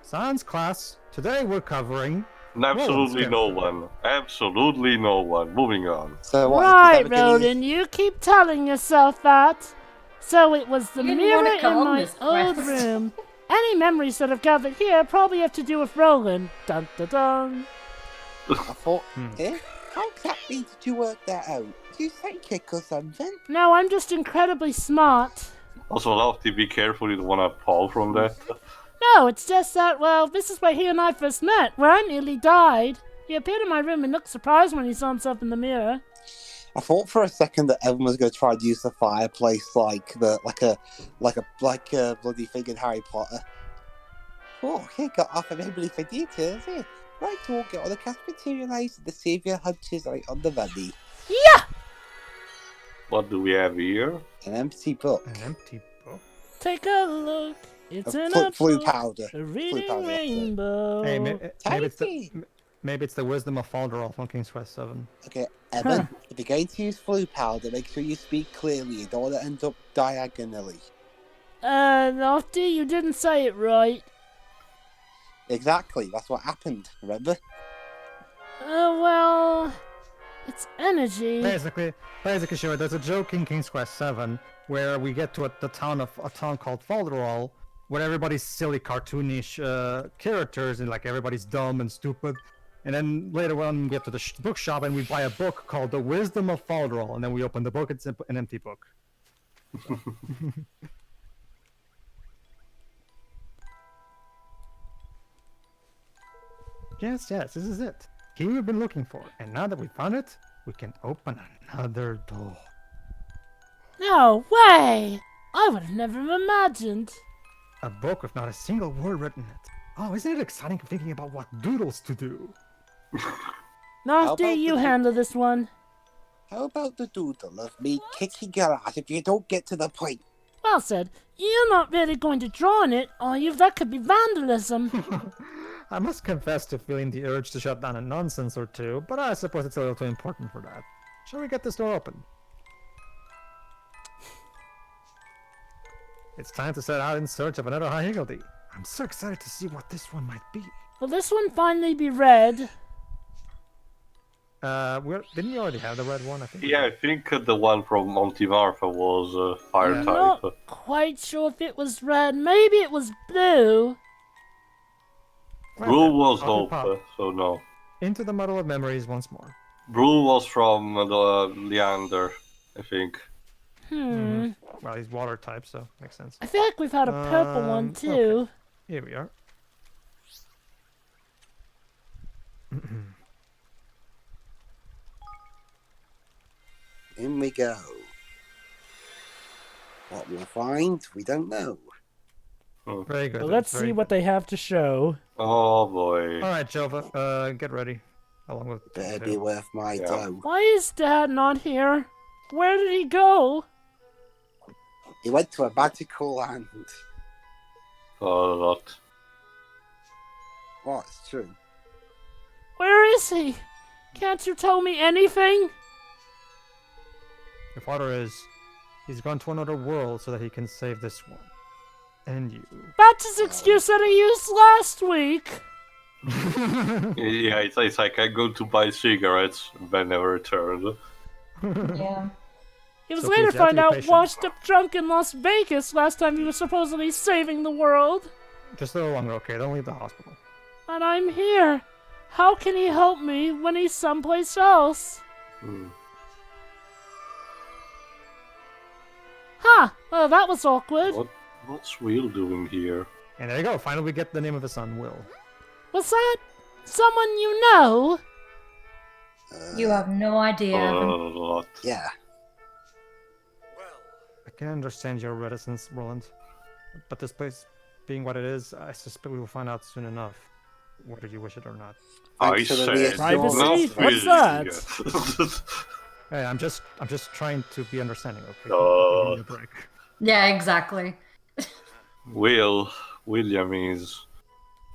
Science class. Today we're covering... Absolutely no one. Absolutely no one. Moving on. So what? Right, Roland, you keep telling yourself that. So it was the You didn't mirror want to in go on my this old quest. room. Any memories that I've gathered here probably have to do with Roland. Dun dun dun. I thought, how exactly did you work that out? Did you psychic or something? No, I'm just incredibly smart. Also, Lofty, be careful, you don't want to fall from that. No, it's just that, well, this is where he and I first met, where I nearly died. He appeared in my room and looked surprised when he saw himself in the mirror. I thought for a second that everyone was going to try and use the fireplace like a bloody thing in Harry Potter. Oh, he got off of everybody for details here. Right, we'll get all the cast materialized. The savior hunches right on the money. Yeah! What do we have here? An empty book. An empty book? Take a look. It's in a Blue book, powder. a reading powder, that's it. rainbow. Hey, maybe it's the Wisdom of Falderall from King's Quest 7. Okay, Evan, if you're going to use blue powder, make sure you speak clearly. You don't want to end up diagonally. Lofty, you didn't say it right. Exactly, that's what happened, remember? Well, it's energy. Basically, sure, there's a joke in King's Quest 7 where we get to a town called Falderall, where everybody's silly cartoonish characters and like everybody's dumb and stupid. And then later on we get to the bookshop and we buy a book called The Wisdom of Falderall, and then we open the book, it's an empty book. Yes, this is it. Key we've been looking for, and now that we found it, we can open another door. No way! I would have never imagined. A book with not a single word written in it. Oh, isn't it exciting thinking about what doodles to do? Lofty, you handle this one. How about the doodle of me kicking your ass if you don't get to the point? Well said. You're not really going to draw on it, are you? That could be vandalism. I must confess to feeling the urge to shut down a nonsense or two, but I suppose it's a little too important for that. Shall we get this door open? It's time to set out in search of another Higgledy. I'm so excited to see what this one might be. Will this one finally be red? Didn't you already have the red one? I think. Yeah, I think the one from Monty Martha was fire Yeah. I'm type. not quite sure if it was red. Maybe it was blue. Brew was Off you hope, pop. so no. Into the muddle of memories once more. Brew was from the Leander, I think. Well, he's water type, so makes sense. I feel like we've had a purple one too. Okay. Here we are. In we go. What we'll find, we don't know. Very good. Well, let's very see what they have to show. Oh boy. All right, Jova, get ready. Along with Better be worth my dough. Why is Dad not here? Where did he go? He went to a magical land. Lot. Oh, it's true. Where is he? Can't you tell me anything? Your father he's gone to another world so that he can save this one. And you. That's his excuse that he used last week. Yeah, it's like I go to buy cigarettes, but never returned. Yeah. He was So later please, you have to found be out patient. washed up drunk in Las Vegas last time he was supposedly saving the world. Just a little longer, okay? Don't leave the hospital. And I'm here. How can he help me when he's someplace else? Huh. Well, that was awkward. What's Will doing here? And there you go. Finally, we get the name of his son, Will. Was that someone you know? You have no idea. Lot. Yeah. I can understand your reticence, Roland. But this place being what it is, I suspect we will find out soon enough, whether you wish it or not. I Thanks for the said Privacy? no What's that? Hey, I'm just trying to be understanding, okay? Oh. Give me a break. Yeah, exactly. William is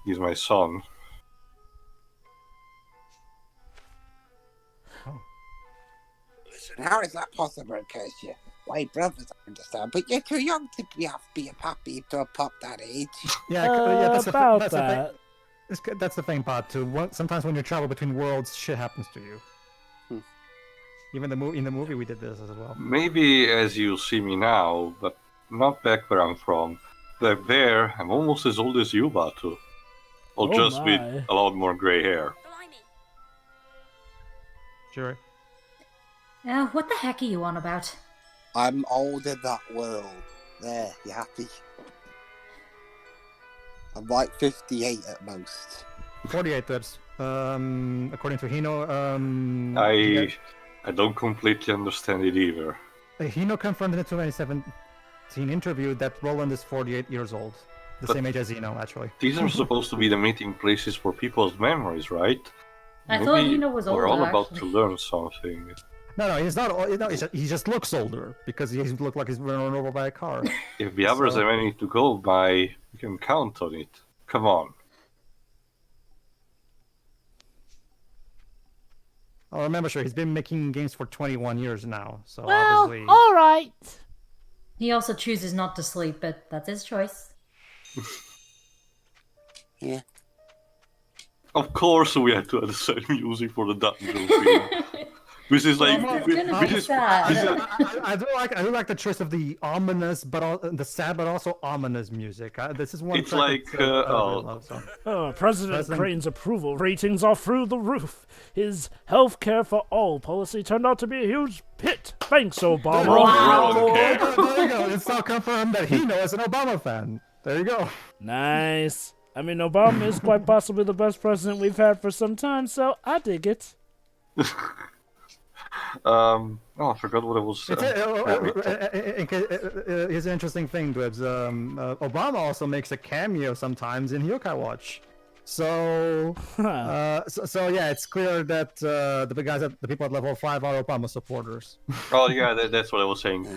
my son. Listen, how is that possible, Kirsty? my brothers understand, but you're too young to be a puppy to a pup that age. Yeah, that's about the thing. that. That's the thing, Pod. Too. Sometimes when you travel between worlds, shit happens to you. Even in the movie, we did this as well. Maybe as you see me now, but not back where I'm from. Back there, I'm almost as old as you, Batu. Or Oh just with my. a lot more gray hair. Sure. What the heck are you on about? I'm old in that world. There, you happy? I'm like 58 at most. 48 tips. According to Hino, I don't completely understand it either. Hino confirmed in the 2017 interview that Roland is 48 years old. The But- same age as Hino, actually. These are supposed to be the meeting places for people's memories, right? I thought Hino was we're older, all about actually. to learn something. No, he's not. No, he just looks older because he looked like he's been run over by a car. If the others So- have anything to go by, you can count on it. Come on. Oh, remember, sure, he's been making games for 21 years now. So Well, obviously, all right. He also chooses not to sleep, but that's his choice. Yeah. Of course we had to have the same music for the dungeon theme. This is like... Well, this- it's gonna be this is- sad. this is- I do like the choice of the ominous, the sad, but also ominous music. This is one. It's track like, that, I really oh. love, so. President Crane's approval ratings are through the roof. His healthcare for all policy turned out to be a huge hit. Thanks, Obama. Roland There cares. you go. It's all confirmed that Hino is an Obama fan. There you go. Nice. I mean, Obama is quite possibly the best president we've had for some time, so I dig it. Oh, I forgot what I was saying. Here's an interesting thing, Dwebs. Obama also makes a cameo sometimes in Yokai Watch. So yeah, it's clear that the people at level 5 are Obama supporters. Oh yeah, that's what I was saying.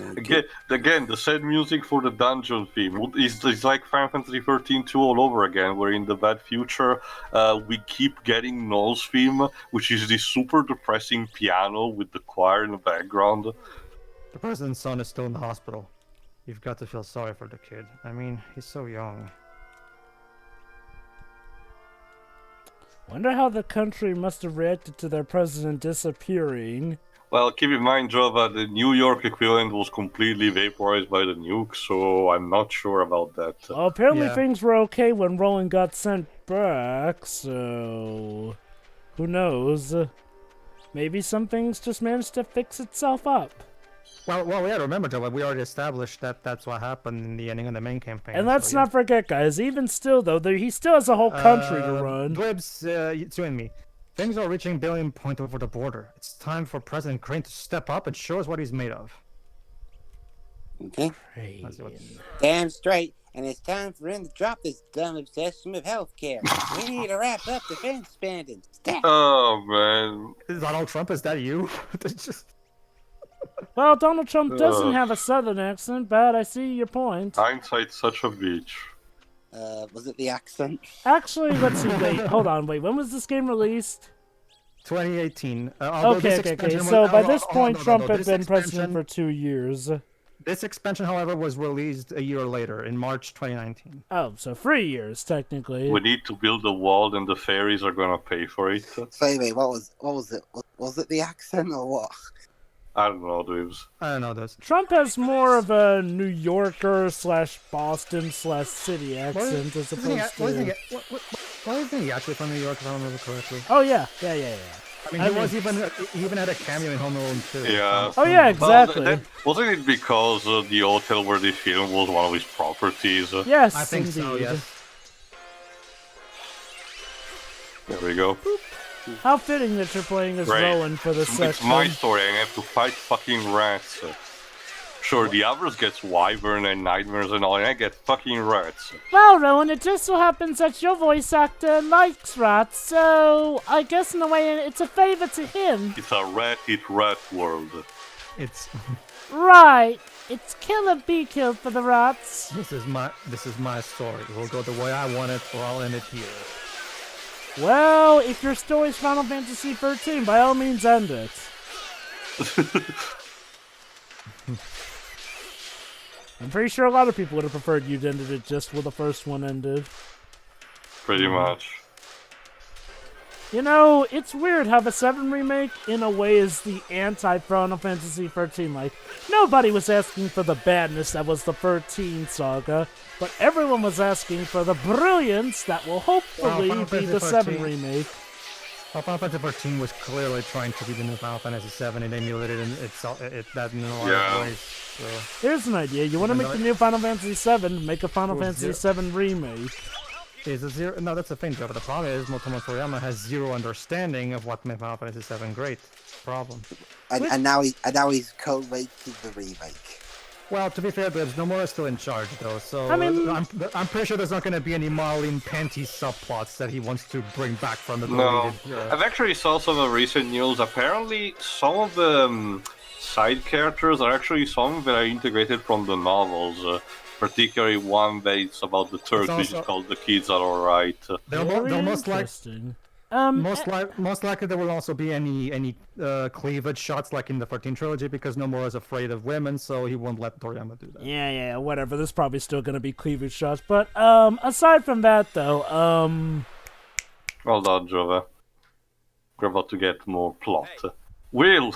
Again, the sad music for the dungeon theme is like Final Fantasy 13-2 all over again, where in the bad future we keep getting Null's theme, which is this super depressing piano with the choir in the background. The president's son is still in the hospital. You've got to feel sorry for the kid. I mean, he's so young. Wonder how the country must have reacted to their president disappearing. Well, keep in mind, Java, the New York equivalent was completely vaporized by the nuke, so I'm not sure about that. Well, apparently Yeah. things were okay when Roland got sent back, so... Who knows? Maybe some things just managed to fix itself up. Well, yeah. Remember, Joe, we already established that that's what happened in the ending of the main campaign. And let's so, yeah. not forget, guys, even still, though, he still has a whole country to run. Dwebs, you and me. Things are reaching billion point over the border. It's time for President Crane to step up and show us what he's made of. Okay. Let's see what- Damn straight. And it's time for him to drop this dumb obsession with healthcare. We need to wrap up defense spending. Stat. Oh man, Donald Trump, is that you? It's just... Well, Donald Trump doesn't Ugh. have a southern accent, but I see your point. hindsight's such a bitch. Was it the accent? Actually, let's see, hold on, when was this game released? 2018. Although Okay, this okay. expansion So was- by oh, this oh, point, no, Trump had this been president expansion- for 2 years. This expansion, however, was released a year later, in March 2019. Oh, so 3 years, technically. We need to build a wall, and the fairies are gonna pay for it. So anyway, what was it? Was it the accent or what? I don't know, dudes. I don't know this. Trump has more of a New Yorker / Boston / city accent as opposed What to... is he actually from New York, if I remember correctly? Oh, yeah. I mean, he even had a cameo in Home Alone 2. Yeah. Oh, yeah, exactly. Well, wasn't it because the hotel where they filmed was one of his properties? Yes, I think indeed. so, yes. There we go. How fitting that you're playing as Great. Roland for this It's section. my story, and I have to fight fucking rats. Sure, the others gets wyvern and nightmares and all, and I get fucking rats. Well, Rowan, it just so happens that your voice actor likes rats, so I guess in a way it's a favor to him. It's a rat world. It's Right. It's kill or be killed for the rats. this is my story. It will go the way I want it, or I'll end it here. Well, if your story's Final Fantasy 13, by all means end it. I'm pretty sure a lot of people would have preferred you'd ended it just where the first one ended. Pretty much. You know, it's weird how the 7 remake, in a way, is the anti-Final Fantasy 13. Like, nobody was asking for the badness that was the 13 saga, but everyone was asking for the brilliance that will hopefully be the 7 remake. Well, Final Fantasy 14 was clearly trying to be the new Final Fantasy 7 and emulated that in a lot of ways. So. Here's an idea. You want to make the new Final Fantasy 7, make a Final Fantasy 7 remake. Is a zero? No, that's the thing, Joe. But the problem is Motomo Toriyama has zero understanding of what made Final Fantasy 7 great. Problem. And now he's co-making the remake. Well, to be fair, there's Nomura still in charge though, so I mean, I'm pretty sure there's not going to be any Marlene Panty subplots that he wants to bring back from the No, deleted. I've actually saw some of the recent news. Apparently, some of the side characters are actually some that are integrated from the novels. Particularly one that is about the Turks, which is called "The Kids Are Alright." They'll most interesting. Most likely there will also be any cleavage shots like in the 13 trilogy because Nomura is afraid of women, so he won't let Toriyama do that. Yeah, whatever. There's probably still gonna be cleavage shots, but aside from that though, Well done, Jova. We're about to get more plot. Will.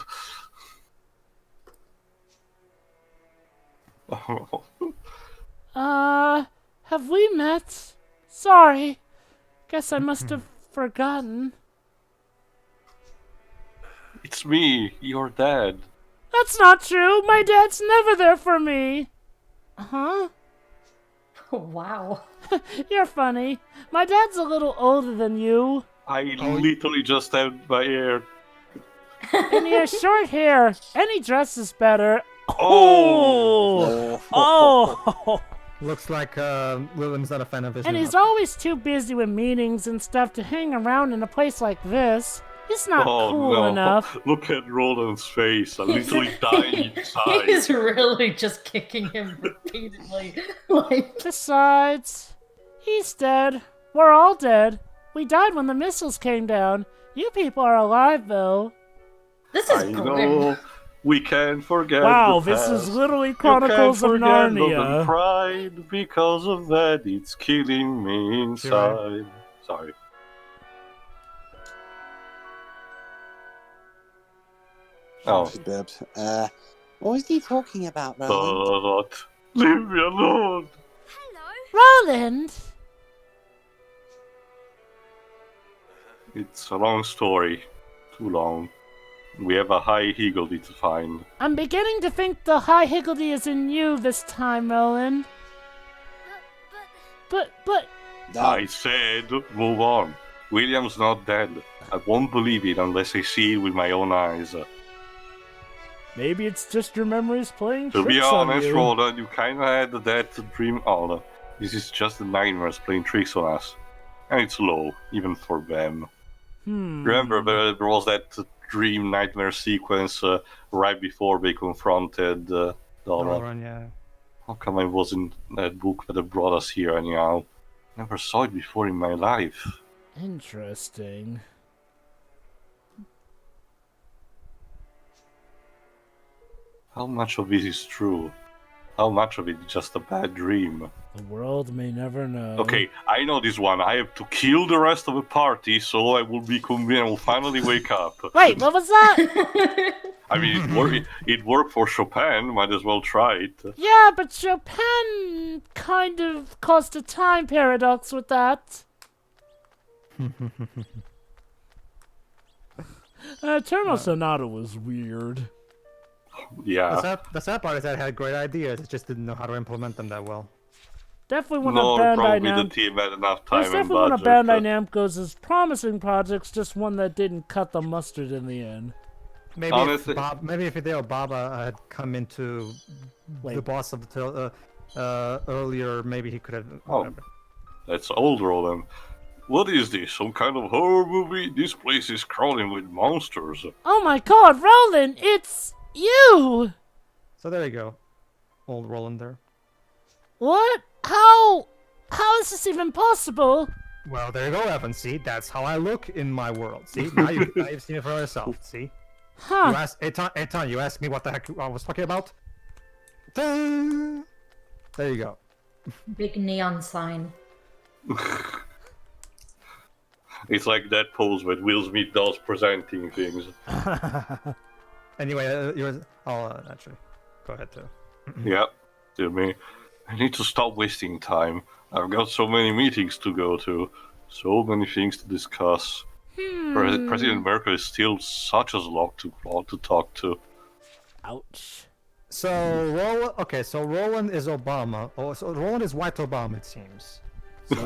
have we met? Sorry. Guess I must have forgotten. It's me, your dad. That's not true. My dad's never there for me. Huh? Wow. You're funny. My dad's a little older than you. I literally just had my hair. And he has short hair. Any dress is better. Oh! Oh! Looks like William's not a fan of his. And new he's outfit. always too busy with meetings and stuff to hang around in a place like this. He's not cool no. enough. Look at Roland's face. I'm literally dying inside. He's really just kicking him repeatedly. Like, Besides, he's dead. We're all dead. We died when the missiles came down. You people are alive, though. this is I grim. know. We can't forget. Wow, the this past. is literally You Chronicles of can't forget love and Narnia. pride. Because of that, it's killing me inside. Sorry. Oh. Bibs. What was he talking about, Roland? But leave me alone. Roland! It's a long story. Too long. We have a high Higgledy to find. I'm beginning to think the high Higgledy is in you this time, Roland. But, No. I said, move on. William's not dead. I won't believe it unless I see it with my own eyes. maybe it's just your memories playing To be tricks on honest, you. Roland, you kinda had that dream. Oh, this is just the nightmares playing tricks on us. And it's low, even for them. Remember, there was that dream nightmare sequence right before they confronted Donna. Roland, yeah. How come I wasn't that book that brought us here anyhow? Never saw it before in my life. Interesting. How much of it is true? How much of it is just a bad dream? The world may never know. Okay, I know this one. I have to kill the rest of the party so I will be convinced. I will finally wake up. Wait, what was that? I mean, it worked for Chopin. Might as well try it. Yeah, but Chopin kind of caused a time paradox with that. Eternal Sonata was weird. Yeah. The sad part is that it had great ideas. It just didn't know how to implement them that well. Definitely one No, of Bandai probably the Namco. team had enough There's time and definitely one of budget. Bandai Namco's promising projects, just one that didn't cut the mustard in the end. Maybe Honestly- if Hideo Baba had come into the boss of the earlier, maybe he could have. Oh. That's old, Roland. What is this? Some kind of horror movie? This place is crawling with monsters. Oh my god, Roland, it's you! So there you go, old Roland there. What? How is this even possible? Well, there you go, Evan. See, that's how I look in my world. See, now you've seen it for yourself. See, you Huh. asked Etan, you asked me what the heck I was talking about. Ta-da! There you go. Big neon sign. It's like that pose that Will Smith does presenting things. Anyway, actually, go ahead too. Yeah, to me. I need to stop wasting time. I've got so many meetings to go to, so many things to discuss. President Merkel is still such a slog to talk to. Ouch. So Roland is Obama. Oh, so Roland is white Obama, it seems. So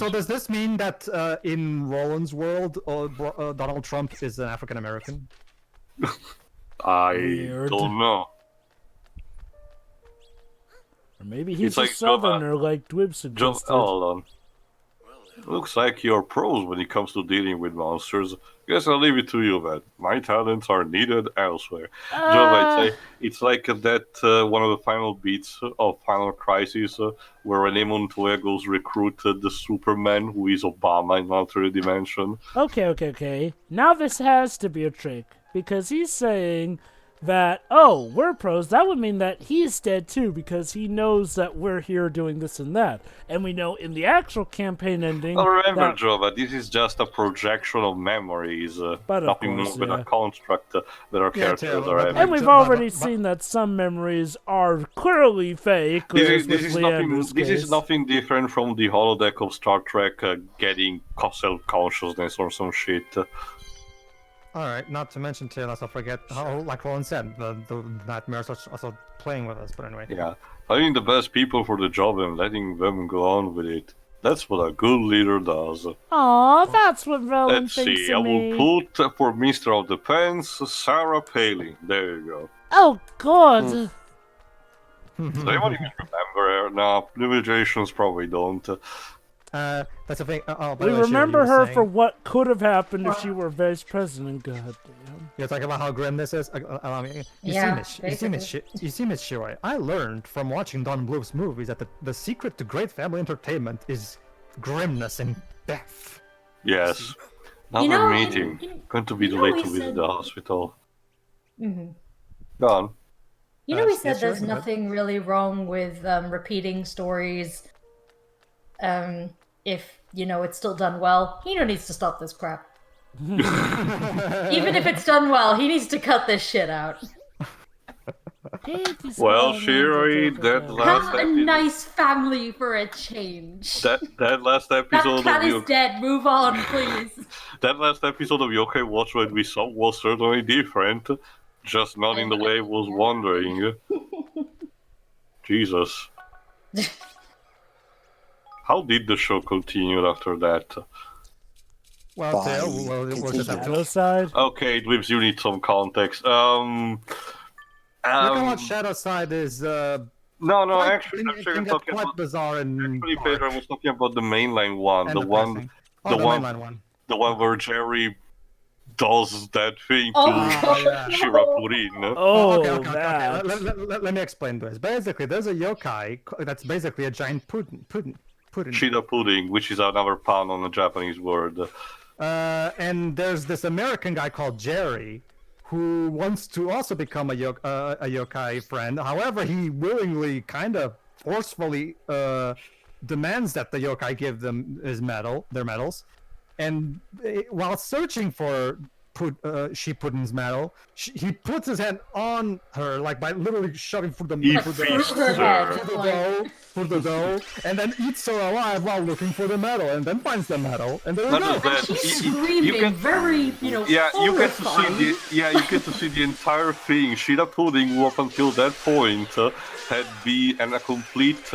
does this mean that in Roland's world, Donald Trump is an African American? I don't know. Or maybe he's It's a like southerner, like Dwib suggested. Hold on. Looks like you're pros when it comes to dealing with monsters. Guess I'll leave it to you, man. My talents are needed elsewhere. Joe, I'd say it's like that one of the final beats of Final Crisis where Rene Montuego's recruited the Superman who is Obama in alternate dimension. Okay. Now this has to be a trick, because he's saying that, oh, we're pros. That would mean that he's dead too, because he knows that we're here doing this and that. And we know in the actual campaign ending... Well, remember, Joe, that this is just a projection of memories. But of nothing course, more than a construct that our characters are having. And we've already seen that some memories are clearly fake. This is nothing different from the holodeck of Star Trek getting self-consciousness or some shit. Alright, not to mention too, let's not forget how, like Roland said, the nightmares are also playing with us, but anyway. Yeah, finding the best people for the job and letting them go on with it. That's what a good leader does. Aw, that's what Roland Let's thinks see, of I me. will put for Mister of the Pens, Sarah Palin. There you go. Oh, God. Does anyone even remember her? No, new generations probably don't. That's the thing. By We the way, remember Shiro, you were her saying- for what could have happened if she were vice president. God damn. You're talking about how grim this is. Yeah, You see, Miss Shiro, I learned from watching Don Bluth's movies that the secret to great family entertainment is grimness and death. Yes. Another meeting. Going to be too late to visit the hospital. Mm-hmm. Go on. You know, we said yes, there's sure, nothing really wrong with repeating stories. If, it's still done well. He needs to stop this crap. Even if it's done well, he needs to cut this shit out. Well, Shiri, that last Have a episode... nice family for a change. That last episode That cat of is dead. Move on, please. That last episode of Yokai Watch What We Saw was certainly different. Just not in the way I was wondering. Jesus. How did the show continue after that? Well, we'll just have to. Shadow side? Okay, Dwibs, you need some context. Look at what Shadow Side is. No, actually, I'm sure you're talking quite about... bizarre and Actually, Pedro, I was talking about the mainline one. The one where Jerry does that thing to Shirapurin. Oh, okay. that. Let me explain this. Basically, there's a yokai that's basically a giant pudding. Shira pudding, which is another pun on a Japanese word. And there's this American guy called Jerry, who wants to also become a yokai friend. However, he willingly, kind of forcefully, demands that the yokai give them their medals. And while searching for Shippuden medal, he puts his hand on her, like by literally shoving through the dough, and then eats her alive while looking for the medal, and then finds the medal, and there we go. She's screaming, very, you get to see the entire thing. Shira Pudding, who up until that point had been a complete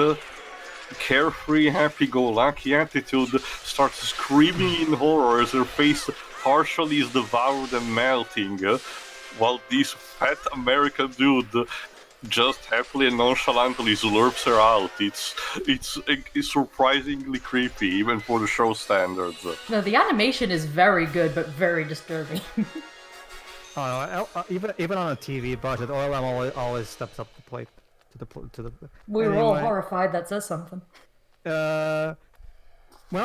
carefree, happy-go-lucky attitude, starts screaming in horror as her face partially is devoured and melting, while this fat American dude just happily and nonchalantly slurps her out. It's surprisingly creepy, even for the show standards. No, the animation is very good, but very disturbing. Even on a TV budget, OLM always steps up the plate to the. We were all horrified. That says something. Well,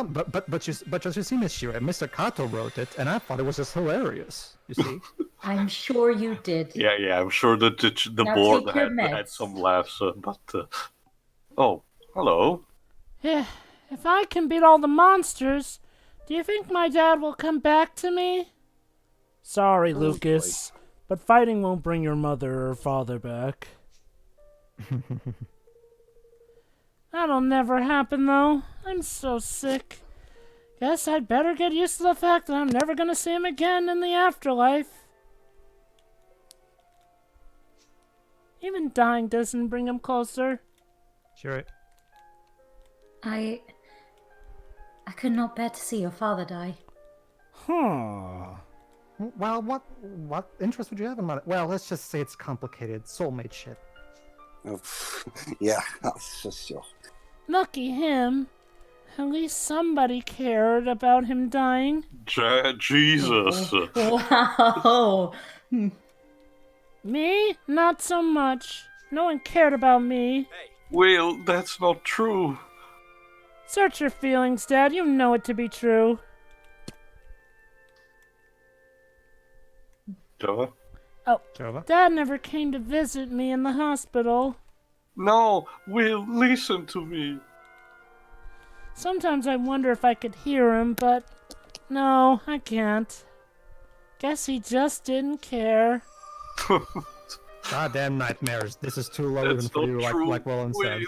but you see, Miss Shira, Mr. Kato wrote it, and I thought it was just hilarious. You see. I'm sure you did. Yeah, I'm sure that the Now board take your had meds. some laughs, but... Oh, hello. If I can beat all the monsters, do you think my dad will come back to me? Sorry, Lucas, but fighting won't bring your mother or father back. That'll never happen, though. I'm so sick. Guess I'd better get used to the fact that I'm never gonna see him again in the afterlife. Even dying doesn't bring him closer. Sure. I could not bear to see your father die. Huh. Well, what interest would you have in money? Well, let's just say it's complicated. Soulmate shit. Oh, yeah, that's for sure. Lucky him. At least somebody cared about him dying. Jesus. Wow. Me? Not so much. No one cared about me. Will, that's not true. Search your feelings, Dad. You know it to be true. Java? Oh, Jova? Dad never came to visit me in the hospital. No, Will, listen to me. Sometimes I wonder if I could hear him, but no, I can't. Guess he just didn't care. Goddamn nightmares. This is too low That's even for not you, true. like Roland says.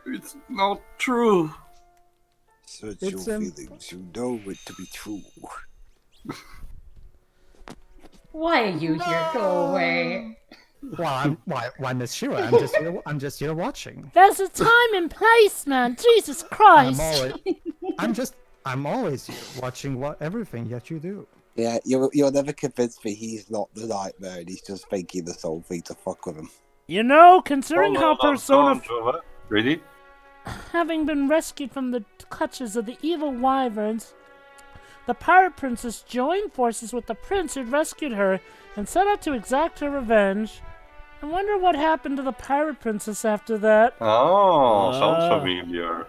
Will, it's not true. Search It's, your feelings. You know it to be true. Why are you here? Go away. Well, why Miss Shira? I'm just here watching. There's a time and place, man. Jesus Christ. I'm always here watching everything that you do. Yeah, you'll never convince me he's not the nightmare and he's just thinking this whole thing to fuck with him. You know, considering how Hold on, Persona Java. Ready? having been rescued from the clutches of the evil wyverns, the pirate princess joined forces with the prince who'd rescued her and set out to exact her revenge. I wonder what happened to the pirate princess after that. Oh, sounds familiar.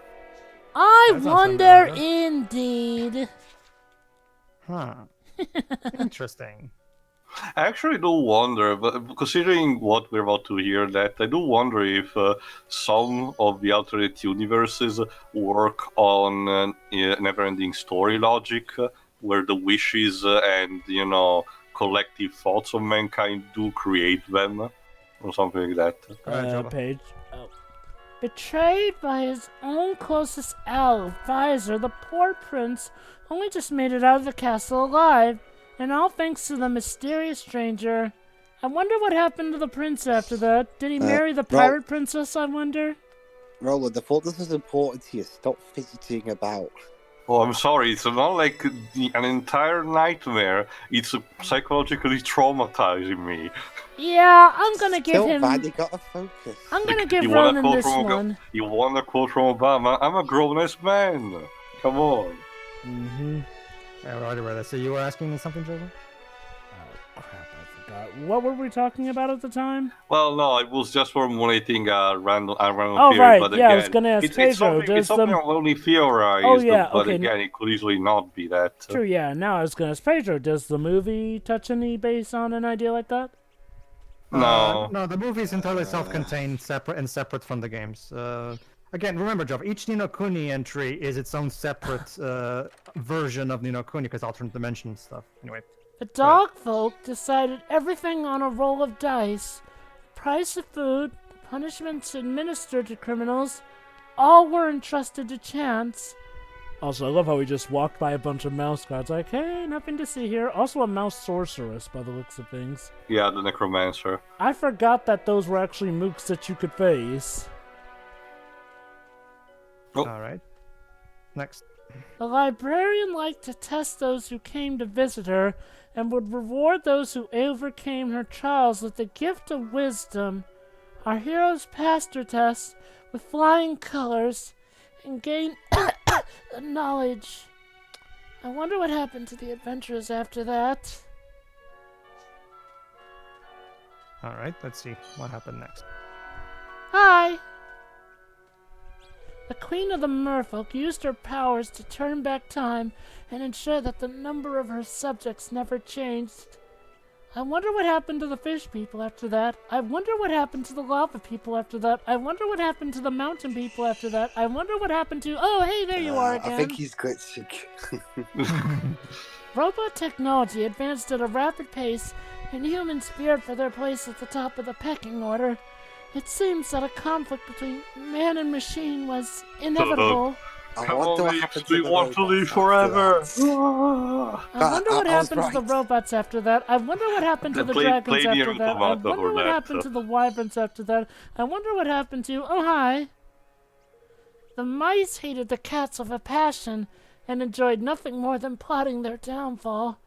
I That sounds wonder familiar. indeed. Huh. Interesting. I actually do wonder, but considering what we're about to hear, that I do wonder if some of the alternate universes work on never-ending story logic, where the wishes and collective thoughts of mankind do create them, or something like that. Go ahead, Jova. Page. Oh. Betrayed by his own closest advisor, the poor prince only just made it out of the castle alive, and all thanks to the mysterious stranger. I wonder what happened to the prince after that. Did he marry the pirate princess, I wonder? Roland, I thought this was important to you. Stop fidgeting about. Oh, I'm sorry, it's not like an entire nightmare. It's psychologically traumatizing me. Yeah, I'm gonna give Still him... bad, you gotta focus. I'm gonna give You wanna Roland quote this from one. You want a quote from Obama? I'm a grown-ass man. Come on. Mm-hmm. I already read that. So you were asking me something, Jova? Oh, crap, I forgot. What were we talking about at the time? Well, no, I was just formulating a random Oh, theory, right, but yeah, I again, was gonna ask it's Pedro, something, does it's something the- I've only theorized, Oh, yeah, but okay. again, it could easily not be that. True, yeah. Now I was gonna ask Pedro, does the movie touch any base on an idea like that? No. No, the movie is entirely self-contained, separate from the games. Again, remember, Jova, each Ni no Kuni entry is its own separate version of Ni no Kuni, because alternate dimension stuff. Anyway. The dog folk decided everything on a roll of dice. The price of food, the punishments administered to criminals, all were entrusted to chance. Also, I love how we just walked by a bunch of mouse guards like, hey, nothing to see here. Also a mouse sorceress, by the looks of things. Yeah, the necromancer. I forgot that those were actually mooks that you could face. Oh. Alright. Next. The librarian liked to test those who came to visit her, and would reward those who overcame her trials with the gift of wisdom. Our heroes passed her test with flying colors and gained knowledge. I wonder what happened to the adventurers after that. Alright, let's see what happened next. Hi! The Queen of the Merfolk used her powers to turn back time and ensure that the number of her subjects never changed. I wonder what happened to the fish people after that. I wonder what happened to the lava people after that. I wonder what happened to the mountain people after that. I wonder what happened to... Oh, hey, there you are again. I think he's glitching. Robot technology advanced at a rapid pace, and humans feared for their place at the top of the pecking order. It seems that a conflict between man and machine was inevitable. I Come wonder on, what Leafs, happened we to the want to robots live after forever. that. I wonder what I was happened to the right. robots after that. I wonder what happened to the Play dragons the after young that. I tomato wonder for what that, happened so. to the wyverns after that. I wonder what happened to... Oh, hi. The mice hated the cats with a passion and enjoyed nothing more than plotting their downfall.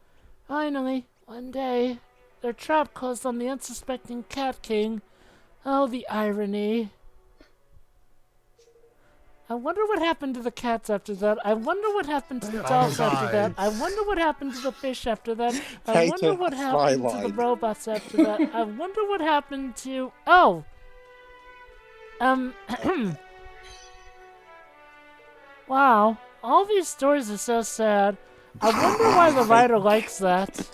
Finally, one day, their trap closed on the unsuspecting Cat King. Oh, the irony. I wonder what happened to the cats after that. I wonder what happened to the dogs after that. I wonder what happened to the fish after that. I wonder what happened to the robots after that. I wonder what happened to... Oh! Wow. All these stories are so sad. I wonder why the writer likes that.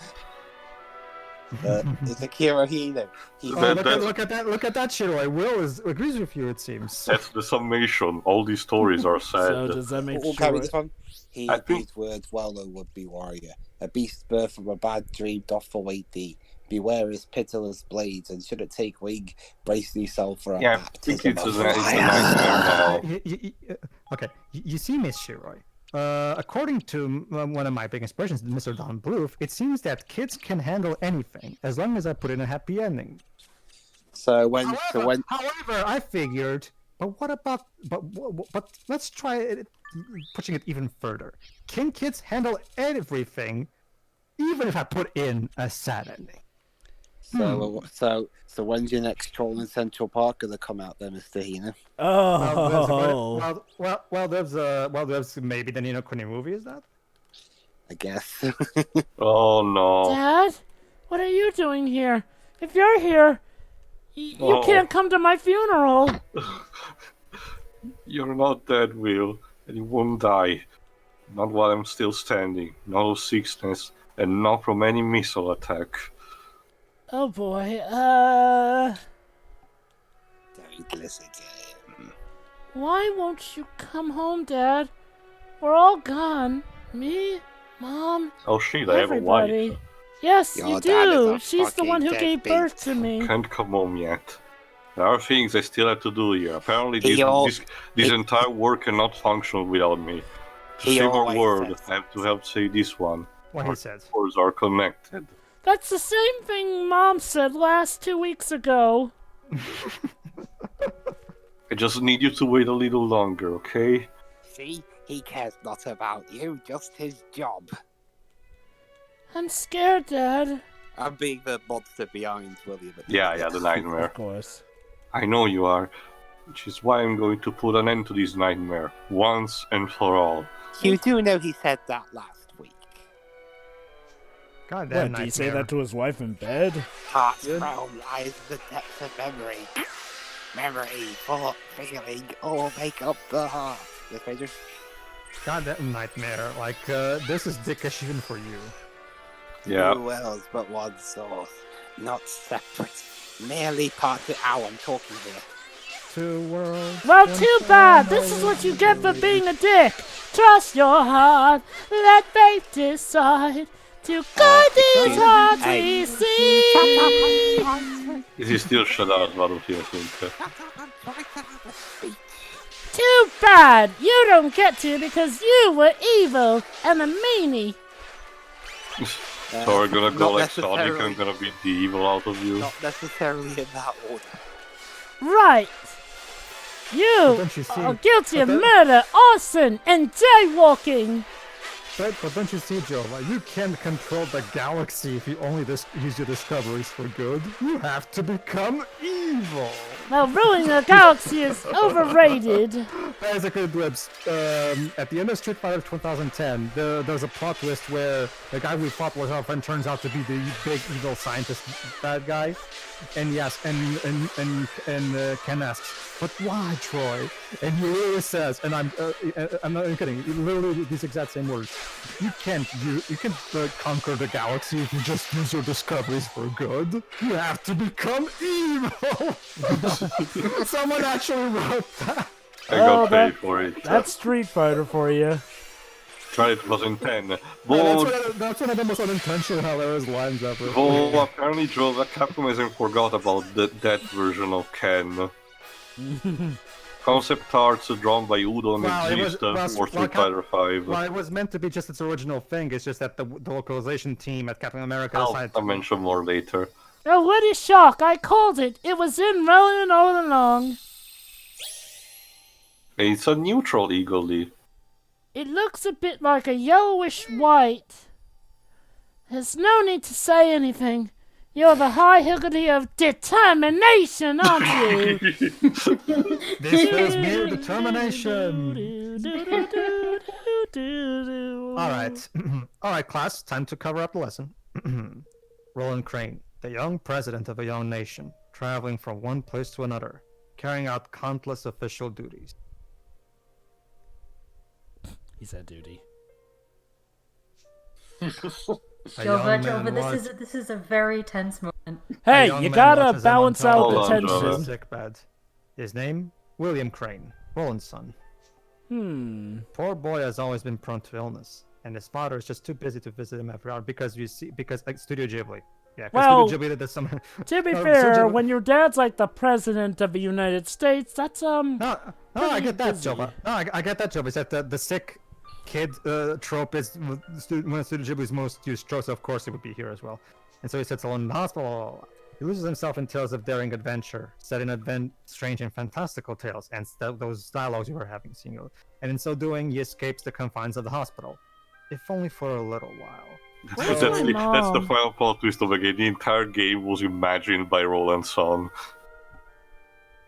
It's Akira Hino. Look at that, Shiroi. Will agrees with you, it seems. That's the summation. All these stories are sad. So does that make We'll sure... carry this one. He I think- these words well, O would-be warrior. A beast birth from a bad dream doth await thee. Beware his pitiless blades, and should it take wing, brace yourself for a Yeah, I baptism think it's of a fire. nightmare now. Okay, you see, Miss Shiroi. According to one of my big inspirations, Mr. Don Bluth, it seems that kids can handle anything as long as I put in a happy ending. However, I figured, but what about, but let's try it, pushing it even further. Can kids handle everything, even if I put in a sad ending? So when's your next troll in Central Park gonna come out there, Mr. Hina? Oh. There's maybe the Nino Kuni movie, is that? I guess. Oh no. Dad? What are you doing here? If you're here, you can't come to my funeral. You're not dead, Will, and you won't die. Not while I'm still standing. Not of sickness, and not from any missile attack. Oh boy, Don't listen to him. why won't you come home, Dad? We're all gone. Me, Mom, Oh shit, I have a wife. everybody. Yes, Your you dad is do. a She's the one who fucking gave birth deadbeat. to me. Can't come home yet. There are things I still have to do here. Apparently this entire work cannot function without me. To He save our always world, says I have to help say this one. What he said. Words are connected. That's the same thing Mom said last 2 weeks ago. I just need you to wait a little longer, okay? See, he cares not about you, just his job. I'm scared, Dad. I'm being the monster behind William. Yeah, the nightmare. Of course. I know you are. Which is why I'm going to put an end to this nightmare, once and for all. You do know he said that last week. God What, damn did he say that to his wife in bed? Heart's crown lies in the depths of memory. Memory, thought, feeling, all make up the heart. Yes, Pedro? God damn nightmare. Like, this is dickish even for you. Yeah. Two wells but one source, not separate. Merely part of I'm talking here. Two worlds. Well, too bad. This is what you get for being a dick. Trust your heart. Let fate decide. To guide these hearts we see. Is he still shut out, Battlefield, I think? Too bad. You don't get to because you were evil and a meanie. So we're gonna go Not like Sonic necessarily. and gonna beat the evil out of you? Not necessarily in that order. Right. You Don't you see? are guilty of But murder, arson, and jaywalking. But don't you see, Jova? You can't control the galaxy if you only use your discoveries for good. You have to become evil. Well, ruling the galaxy is overrated. Basically, Blibs, at the end of Street Fighter 2010, there's a plot twist where the guy we fought was our friend turns out to be the big evil scientist bad guy. And yes, and Ken asks, but why, Troy? And he literally says, and I'm not even kidding, literally these exact same words. You can't conquer the galaxy if you just use your discoveries for good. You have to become evil. Someone actually wrote that. I got paid for it. That's Street Fighter for you. Tried it was in 10. That's one of the most unintentional hilarious lines ever. Well, apparently Capcom hasn't forgot about that version of Ken. Concept arts drawn by Udo and Exista for Street Fighter 5. Well, it was meant to be just its original thing. It's just that the localization team at Capcom America decided I'll mention more later. Oh, what a shock! I called it! It was in Roland all along! It's a neutral Higgledy. It looks a bit like a yellowish white. There's no need to say anything. You're the high Higgledy of determination, aren't you? This is mere determination. Alright. Alright, class, time to cover up the lesson. Roland Crane, the young president of a young nation, traveling from one place to another, carrying out countless official duties. He said duty. Jova, this is a very tense moment. Hey, you gotta balance out the tension. Sick bed. His name? William Crane, Roland's son. Poor boy has always been prone to illness, and his father is just too busy to visit him every hour because like Studio Ghibli. Yeah, well, Studio Ghibli did some. To be fair, when your dad's like the president of the United States, that's No, I get that, Jova. No, I get that, Jova. Is that the sick kid trope is one of Studio Ghibli's most used tropes? Of course, it would be here as well. And so he sits alone in the hospital. He loses himself in tales of daring adventure, set in strange and fantastical tales, and those dialogues you were having, Singo. And in so doing, he escapes the confines of the hospital, if only for a little while. That's the final plot twist of the game. The entire game was imagined by Roland's son.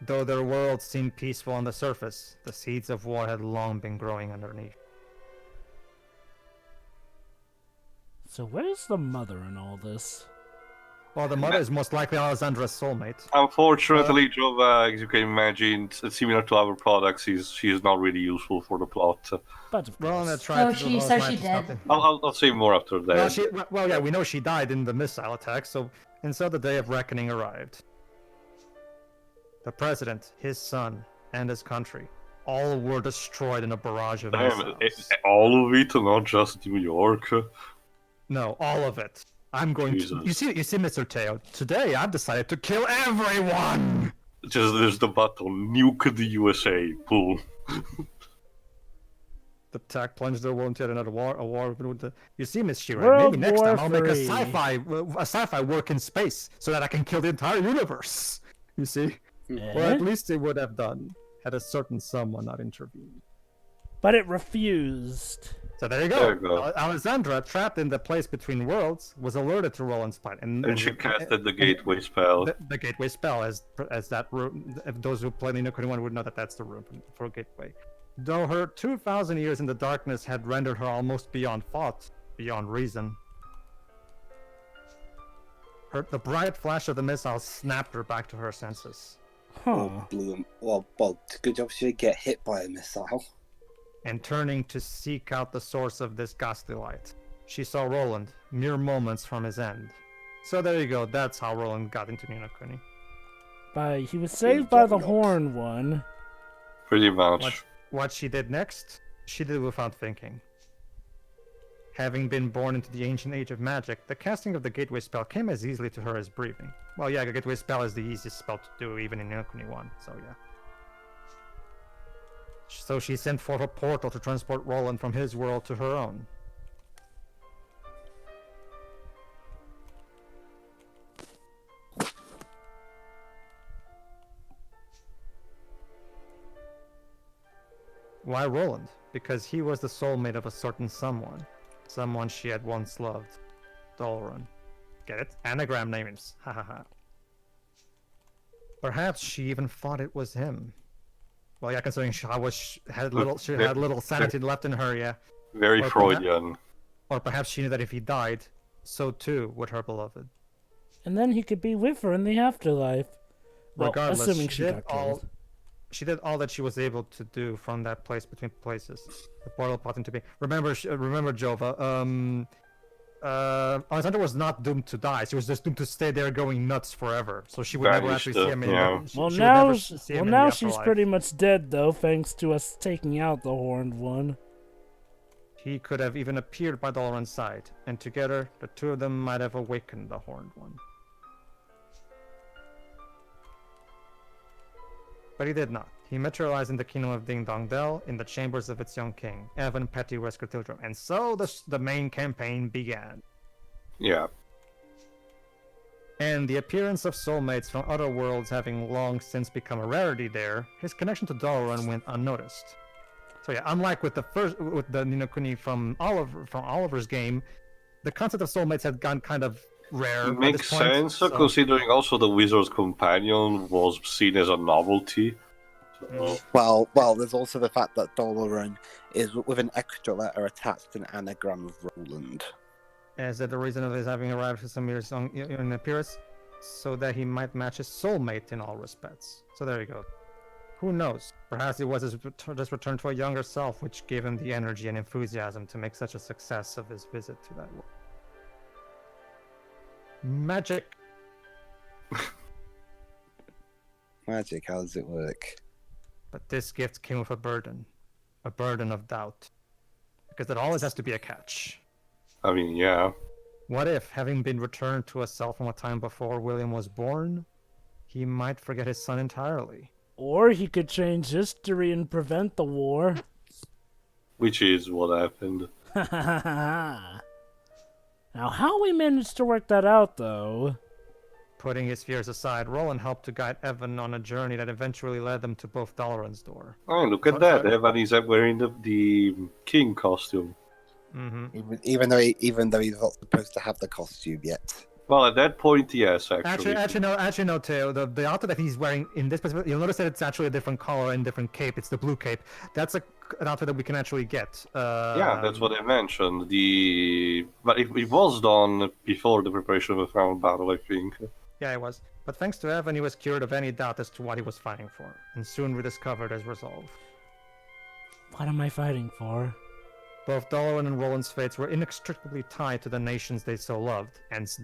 Though their world seemed peaceful on the surface, the seeds of war had long been growing underneath. So where's the mother in all this? Well, the mother is most likely Alessandra's soulmate. Unfortunately, Jova, as you can imagine, similar to other products, she's not really useful for the plot. But Roland tried to do so she did. I'll say more after that. Well, yeah, we know she died in the missile attack, and so the day of reckoning arrived. The president, his son, and his country, all were destroyed in a barrage of missiles. All of it, not just New York. No, all of it. I'm going to. You see, Mr. Teo. Today, I've decided to kill everyone. There's the button. Nuke the USA. Boom. The attack plunged the world into another war. You see, Miss Shira. Maybe next time I'll make a sci-fi work in space so that I can kill the entire universe. You see. Well, at least it would have done had a certain someone not intervened. But it refused. So there you go. Alessandra, trapped in the place between worlds, was alerted to Roland's plight, and she casted the gateway spell. The gateway spell, as that room. Those who play the Nino Kuni one would know that that's the room for gateway. Though her 2,000 years in the darkness had rendered her almost beyond thought, beyond reason. The bright flash of the missile snapped her back to her senses. Well, good job she didn't get hit by a missile. And turning to seek out the source of this ghastly light, she saw Roland mere moments from his end. So there you go, that's how Roland got into Ni no Kuni. He was saved by the horn one. Pretty much. What she did next, she did without thinking. Having been born into the ancient age of magic, the casting of the gateway spell came as easily to her as breathing. Well, yeah, the gateway spell is the easiest spell to do, even in Ni no Kuni 1, so yeah. So she sent forth a portal to transport Roland from his world to her own. Why Roland? Because he was the soulmate of a certain someone. Someone she had once loved. Dolrun. Get it? Anagram names. Ha ha ha. Perhaps she even thought it was him. Well, yeah, considering she had little sanity left in her, yeah. Very Or Freudian. Or perhaps she knew that if he died, so too would her beloved. And then he could be with her in the afterlife. Well, Regardless, assuming she got killed. She did all that she was able to do from that place between places. The portal plotting to be. Remember, Jova. Alexandra was not doomed to die. She was just doomed to stay there, going nuts forever. So she would never actually see him in. Yeah. Now she's pretty much dead, though, thanks to us taking out the horned one. He could have even appeared by Doloran's side, and together the two of them might have awakened the horned one. But he did not. He materialized in the kingdom of Ding Dong Dell, in the chambers of its young king, Evan Petty Wesker Tildrum. And so the main campaign began. Yeah. And the appearance of soulmates from other worlds having long since become a rarity there, his connection to Doloran went unnoticed. So yeah, unlike with the Ni no Kuni from Oliver's game, the concept of soulmates had gone kind of rare. It makes sense, considering also the Wizard's Companion was seen as a novelty. So... Well, there's also the fact that Doloran is with an extra letter attached to an anagram of Roland. Is that the reason of his having arrived for some years in appearance? So that he might match his soulmate in all respects. So there you go. Who knows? Perhaps it was his just return to a younger self which gave him the energy and enthusiasm to make such a success of his visit to that world. Magic. Magic, how does it work? But this gift came with a burden of doubt. Because it always has to be a catch. I mean, yeah. What if, having been returned to a self from a time before William was born, he might forget his son entirely? Or he could change history and prevent the war. Which is what happened. Now, how we managed to work that out, though? Putting his fears aside, Roland helped to guide Evan on a journey that eventually led them to both Doloran's door. Oh, look at that! Evan is wearing the king costume. Mm-hmm. Even though he's not supposed to have the costume yet. Well, at that point, yes, actually. Actually, no, Teo. The outfit that he's wearing in this specific, you'll notice that it's actually a different color and different cape. It's the blue cape. That's an outfit that we can actually get. Yeah, that's what I mentioned. But it was done before the preparation of the final battle, I think. Yeah, it was. But thanks to Evan, he was cured of any doubt as to what he was fighting for, and soon rediscovered his resolve. What am I fighting for? Both Doloran and Roland's fates were inextricably tied to the nations they so loved, hence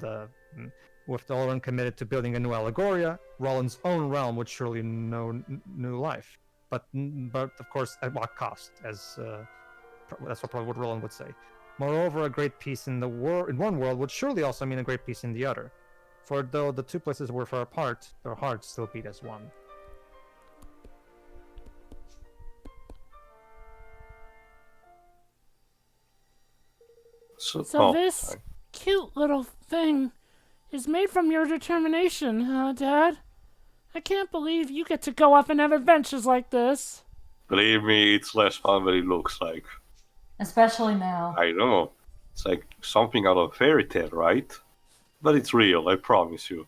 with Doloran committed to building a new Allegoria, Roland's own realm would surely know new life. But of course, at what cost? That's probably what Roland would say. Moreover, a great peace in one world would surely also mean a great peace in the other. For though the two places were far apart, their hearts still beat as one. So this cute little thing is made from your determination, huh, Dad? I can't believe you get to go off and have adventures like this. Believe me, it's less fun than it looks like. Especially now. I know. It's like something out of a fairy tale, right? But it's real, I promise you.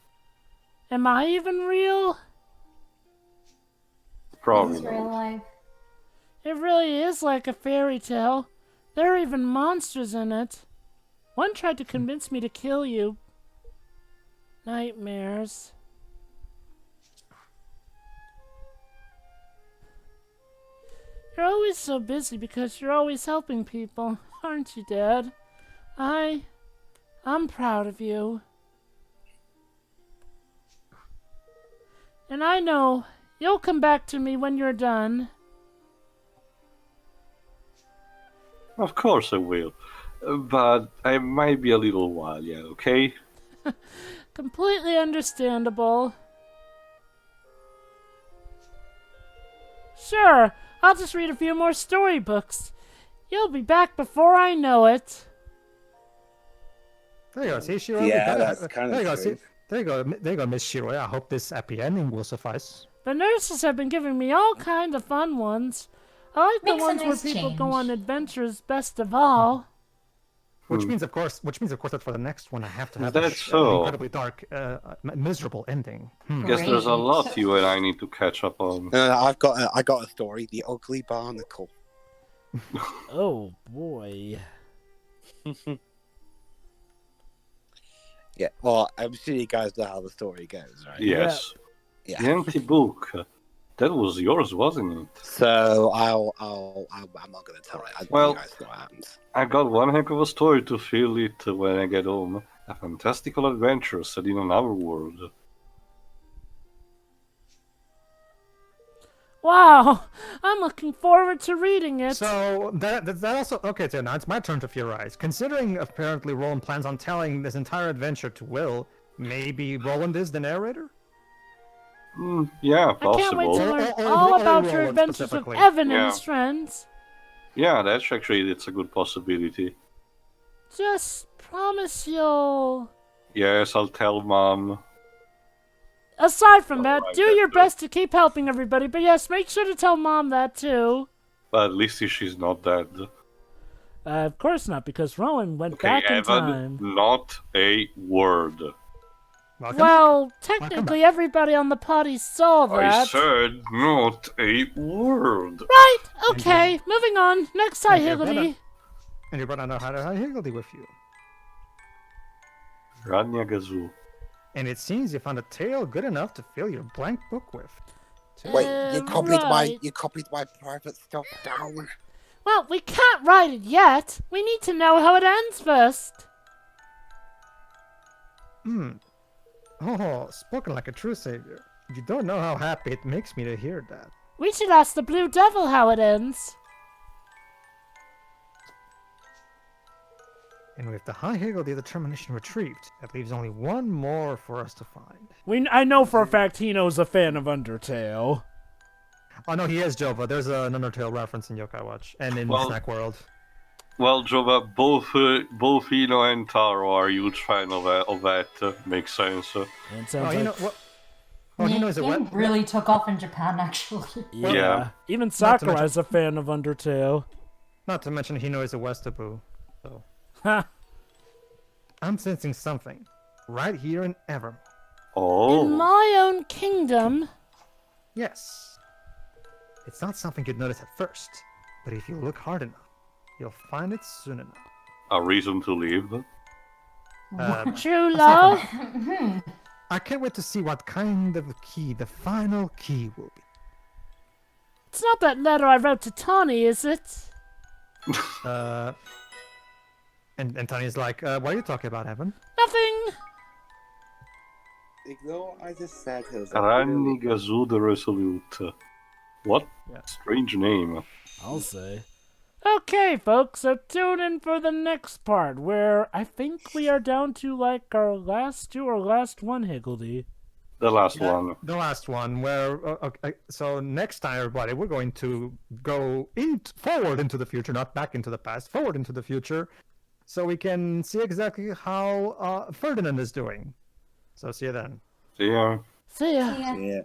Am I even real? Probably Is this real not. life? It really is like a fairy tale. There are even monsters in it. One tried to convince me to kill you. Nightmares. You're always so busy because you're always helping people, aren't you, Dad? I'm proud of you. And I know you'll come back to me when you're done. Of course I will. But I might be a little while yet, okay? Completely understandable. Sure, I'll just read a few more storybooks. You'll be back before I know it. There you go. See, Shiro. Yeah, that's kind of true. See, there you go, Miss Shiro. I hope this happy ending will suffice. The nurses have been giving me all kinds of fun ones. I like Makes the a ones nice where people change. go on adventures best of all. Which means, of course, that for the next one I have to have That's an so. incredibly dark, miserable ending. Guess there's a Great. lot you and I need to catch up on. I got a story. The Ugly Barnacle. Oh boy. Yeah. Well, I'm sure you guys know how the story goes, right? Yes. Yeah. The empty book. That was yours, wasn't it? So I'm not gonna tell it. Well- You guys know what happens. I got one heck of a story to fill it when I get home. A fantastical adventure set in another world. Wow, I'm looking forward to reading it. So that also okay. So now it's my turn to theorize. Considering apparently Roland plans on telling this entire adventure to Will, maybe Roland is the narrator. Yeah, I can't wait to possible. learn Or all about Roland your adventures with specifically. Evan and Yeah. his friends. Yeah, that's actually it's a good possibility. Just promise you'll... Yes, I'll tell Mom. Aside from that, Alright, do that's your good. best to keep helping everybody, but yes, make sure to tell Mom that too. But at least she's not dead. Of course not, because Rowan went Okay, back in Evan, time. not a word. Welcome. Well, technically everybody on the party saw I that. said not a word. Right, okay, moving on. Next time, Thank you, Higgledy. brother. And you brought another Higgledy with you. Rania Gazoo. And it seems you found a tale good enough to fill your blank book with. Wait, you copied right. my private stuff down. Well, we can't write it yet. We need to know how it ends first. Oh, spoken like a true savior. You don't know how happy it makes me to hear that. We should ask the Blue Devil how it ends. And with the High Higgledy determination retrieved, that leaves only one more for us to find. I know for a fact Hino's a fan of Undertale. Oh no, he is Jova. There's an Undertale reference in Yokai Watch and in Well- Snack World. Well, Jova, both Hino and Taro are huge fan of that. Makes sense. And Oh, sounds Hino, like... what? Oh, The Hino is a game what? really took off in Japan, actually. Yeah. Even to mention- Sakurai's a fan of Undertale. Not to mention Hino is a Westaboo. So Ha! I'm sensing something right here in Evermore. Oh. In my own kingdom. Yes. It's not something you'd notice at first, but if you look hard enough, you'll find it soon enough. A reason to leave. True love. I can't wait to see what kind of key the final key will be. It's not that letter I wrote to Tawny, is it? And Tony's like, what are you talking about, Evan? Nothing. Ignore what I just said. Rani Gazoo the Resolute. What? Yeah. Strange name. I'll say. Okay, folks, so tune in for the next part, where I think we are down to, like, our last two or last one, Higgledy. The last one. The last one, where so next time, everybody, we're going to go forward into the future, not back into the past, forward into the future, so we can see exactly how Ferdinand is doing. So see you then. See ya. See ya. Yeah. Yeah.